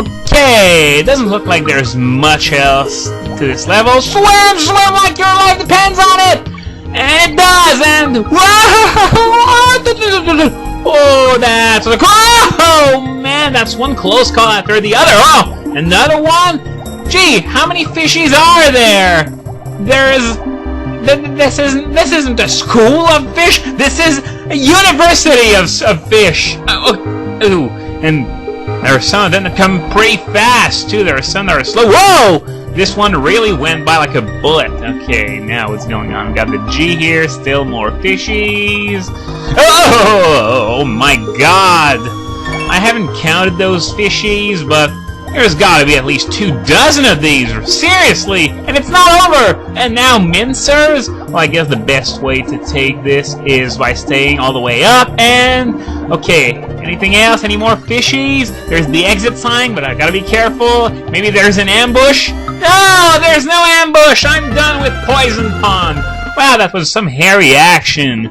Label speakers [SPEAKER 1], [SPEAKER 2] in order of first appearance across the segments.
[SPEAKER 1] Okay, it doesn't look like there's much else to this level. Swim like your life depends on it! And it does, and... Oh, that's... Oh, man, that's one close call after the other. Oh, another one? Gee, how many fishies are there? This isn't a school of fish. This is a university of fish. Ooh, and there are some of them that come pretty fast, too. There are some that are slow. Whoa! This one really went by like a bullet. Okay, now what's going on? We got the G here. Still more fishies. Oh my god! I haven't counted those fishies, but there's gotta be at least 24 of these. Seriously! And it's not over! And now mincers? Well, I guess the best way to take this is by staying all the way up. And... okay, anything else? Any more fishies? There's the exit sign, but I gotta be careful. Maybe there's an ambush? No! There's no ambush! I'm done with Poison Pond! Wow, that was some hairy action.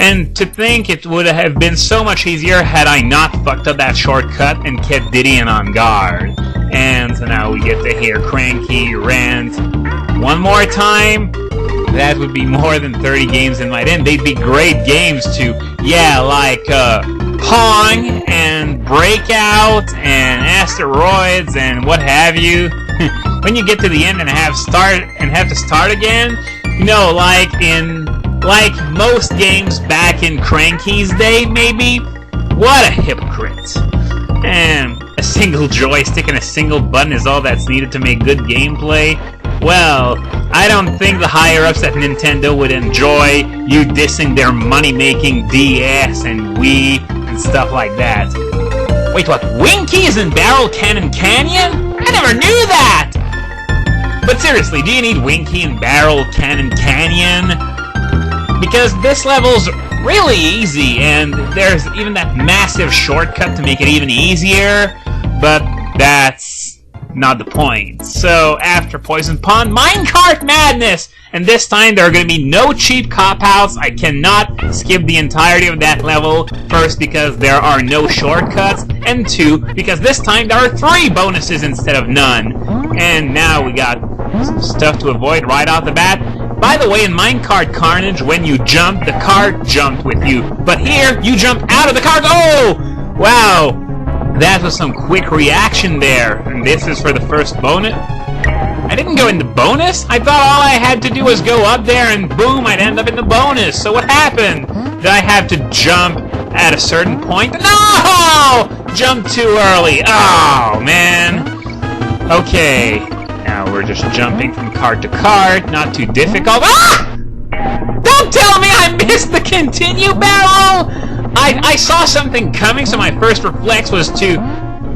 [SPEAKER 1] And to think it would have been so much easier had I not fucked up that shortcut and kept Didion on guard. And so now we get to hear Cranky rant one more time. That would be more than 30 games in my end. They'd be great games to, yeah, like Pong and Breakout and Asteroids and what have you. When you get to the end and have to start again, you know, like most games back in Cranky's day, maybe? What a hypocrite. And a single joystick and a single button is all that's needed to make good gameplay? Well, I don't think the higher-ups at Nintendo would enjoy you dissing their money-making DS and Wii and stuff like that. Wait, what? Winky is in Barrel Cannon Canyon? I never knew that! But seriously, do you need Winky in Barrel Cannon Canyon? Because this level's really easy, and there's even that massive shortcut to make it even easier, but that's not the point. So, after Poison Pond, Minecart Madness! And this time there are going to be no cheap cop-outs. I cannot skip the entirety of that level. First, because there are no shortcuts, and two, because this time there are 3 bonuses instead of none. And now we got some stuff to avoid right off the bat. By the way, in Minecart Carnage, when you jump, the cart jumped with you. But here, you jump out of the cart. Oh! Wow! That was some quick reaction there. And this is for the first bonus. I didn't go in the bonus? I thought all I had to do was go up there and boom, I'd end up in the bonus. So what happened? Did I have to jump at a certain point? No! Jump too early. Oh, man. Okay. Now we're just jumping from cart to cart. Not too difficult. Ah! Don't tell me I missed the continue barrel! I saw something coming, so my first reflex was to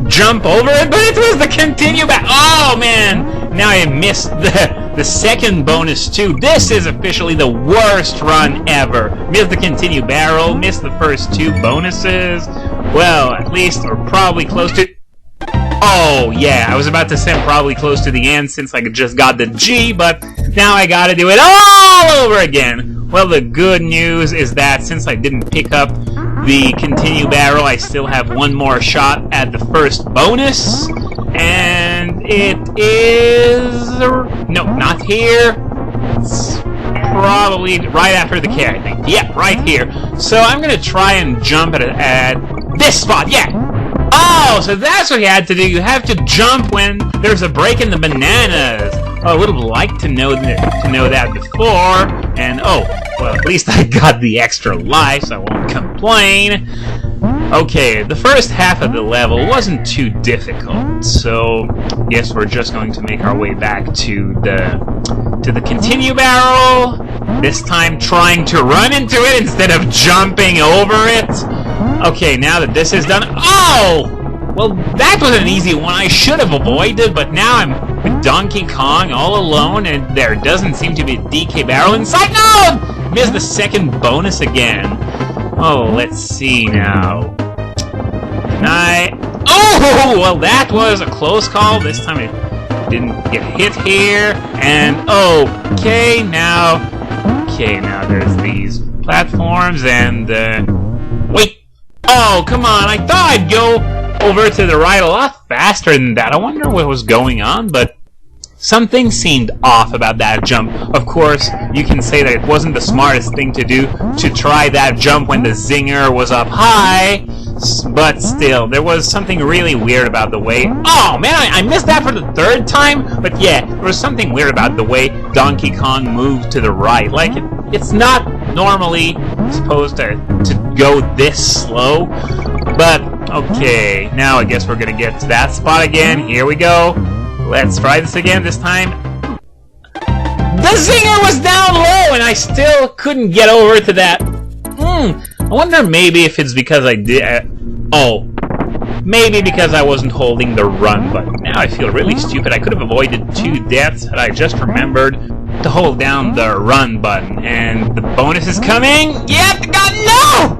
[SPEAKER 1] jump over it, but it was the continue barrel. Oh, man! Now I missed the second bonus, too. This is officially the worst run ever. Missed the continue barrel, missed the first 2 bonuses. Well, at least we're probably close to... Oh, yeah, I was about to say I'm probably close to the end since I just got the G, but now I gotta do it all over again. Well, the good news is that since I didn't pick up the continue barrel, I still have one more shot at the first bonus. And it is... no, not here. It's probably right after the K, I think. Yeah, right here. So I'm gonna try and jump at this spot, yeah! Oh, so that's what you had to do. You have to jump when there's a break in the bananas. Oh, I would have liked to know that before. And, oh, well, at least I got the extra life, so I won't complain. Okay, the first half of the level wasn't too difficult, so I guess we're just going to make our way back to the continue barrel. This time trying to run into it instead of jumping over it. Okay, now that this is done... Oh! Well, that was an easy one I should have avoided, but now I'm with Donkey Kong all alone, and there doesn't seem to be a DK barrel inside. No! Missed the second bonus again. Oh, let's see now. Oh! Well, that was a close call. This time I didn't get hit here. And, okay, now there's these platforms, and, wait! Oh, come on, I thought I'd go over to the right a lot faster than that. I wonder what was going on, but something seemed off about that jump. Of course, you can say that it wasn't the smartest thing to do to try that jump when the zinger was up high, but still, there was something really weird about the way... Oh, man, I missed that for the third time? But yeah, there was something weird about the way Donkey Kong moved to the right. Like, it's not normally supposed to go this slow, but okay, now I guess we're gonna get to that spot again. Here we go. Let's try this again, this time. The zinger was down low, and I still couldn't get over to that. I wonder maybe if it's because I did... maybe because I wasn't holding the run button. Now I feel really stupid. I could have avoided 2 deaths had I just remembered to hold down the run button. And the bonus is coming. Yep, God, no!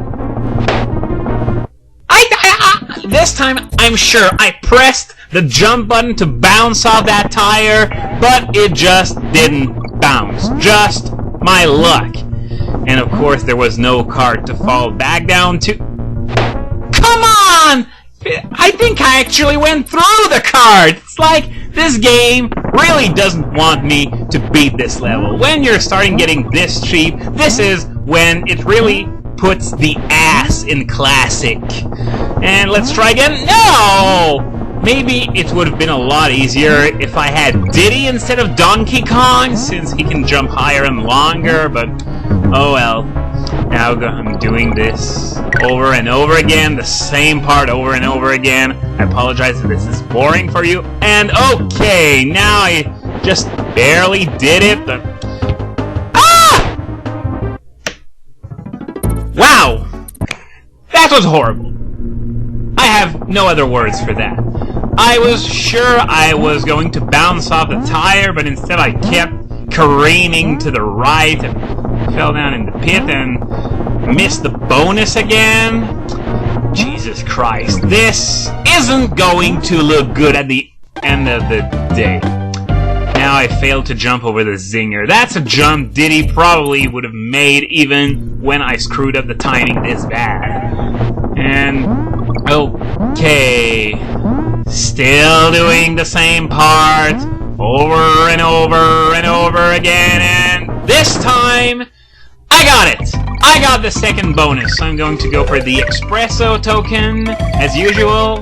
[SPEAKER 1] This time, I'm sure I pressed the jump button to bounce off that tire, but it just didn't bounce. Just my luck. And of course, there was no cart to fall back down to. Come on! I think I actually went through the cart! It's like, this game really doesn't want me to beat this level. When you're starting getting this cheap, this is when it really puts the ass in classic. And let's try again. No! Maybe it would have been a lot easier if I had Diddy instead of Donkey Kong, since he can jump higher and longer, but oh well. Now I'm doing this over and over again, the same part over and over again. I apologize if this is boring for you. And okay, now I just barely did it, but... Ah! Wow! That was horrible. I have no other words for that. I was sure I was going to bounce off the tire, but instead I kept careening to the right and fell down in the pit and missed the bonus again. Jesus Christ, this isn't going to look good at the end of the day. Now I failed to jump over the zinger. That's a jump Diddy probably would have made even when I screwed up the timing this bad. And okay, still doing the same part over and over and over again, and this time I got it! I got the second bonus, so I'm going to go for the espresso token, as usual.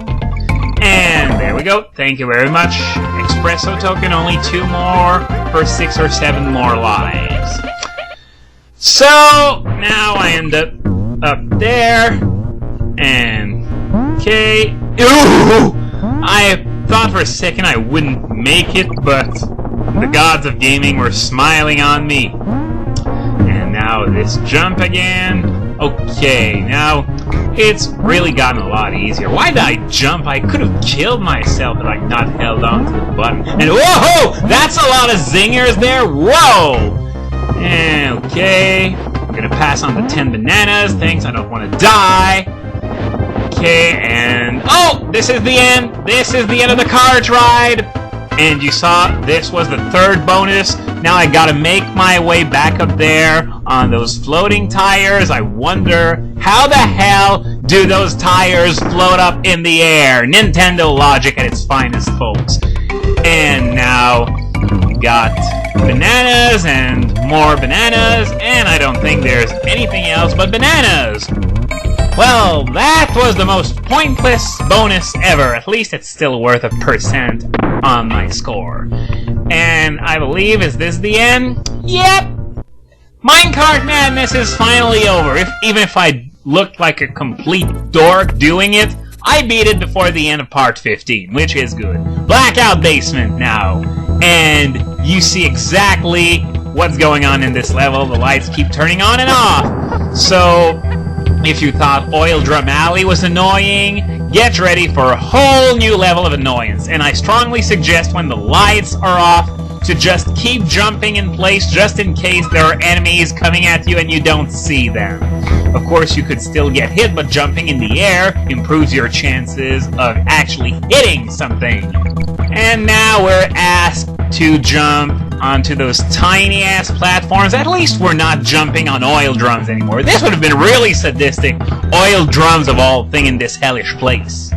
[SPEAKER 1] And there we go, thank you very much. Espresso token, only 2 more for 6 or 7 more lives. So, now I end up there, and okay. Ooh! I thought for a second I wouldn't make it, but the gods of gaming were smiling on me. And now this jump again. Okay, now it's really gotten a lot easier. Why did I jump? I could have killed myself if I'd not held on to the button. And whoa! That's a lot of zingers there! Whoa! And okay, I'm gonna pass on the 10 bananas. Thanks, I don't want to die. Okay, and oh! This is the end! This is the end of the cart ride! And you saw this was the 3rd bonus. Now I gotta make my way back up there on those floating tires. I wonder how the hell do those tires float up in the air? Nintendo logic at its finest, folks. And now got bananas and more bananas, and I don't think there's anything else but bananas. Well, that was the most pointless bonus ever. At least it's still worth 1% on my score. And I believe, is this the end? Yep! Minecart Madness is finally over. Even if I looked like a complete dork doing it, I beat it before the end of part 15, which is good. Blackout Basement now. And you see exactly what's going on in this level. The lights keep turning on and off. So if you thought Oil Drum Alley was annoying, get ready for a whole new level of annoyance. And I strongly suggest when the lights are off to just keep jumping in place just in case there are enemies coming at you and you don't see them. Of course, you could still get hit, but jumping in the air improves your chances of actually hitting something. And now we're asked to jump onto those tiny-ass platforms. At least we're not jumping on oil drums anymore. This would have been really sadistic. Oil drums of all thing in this hellish place.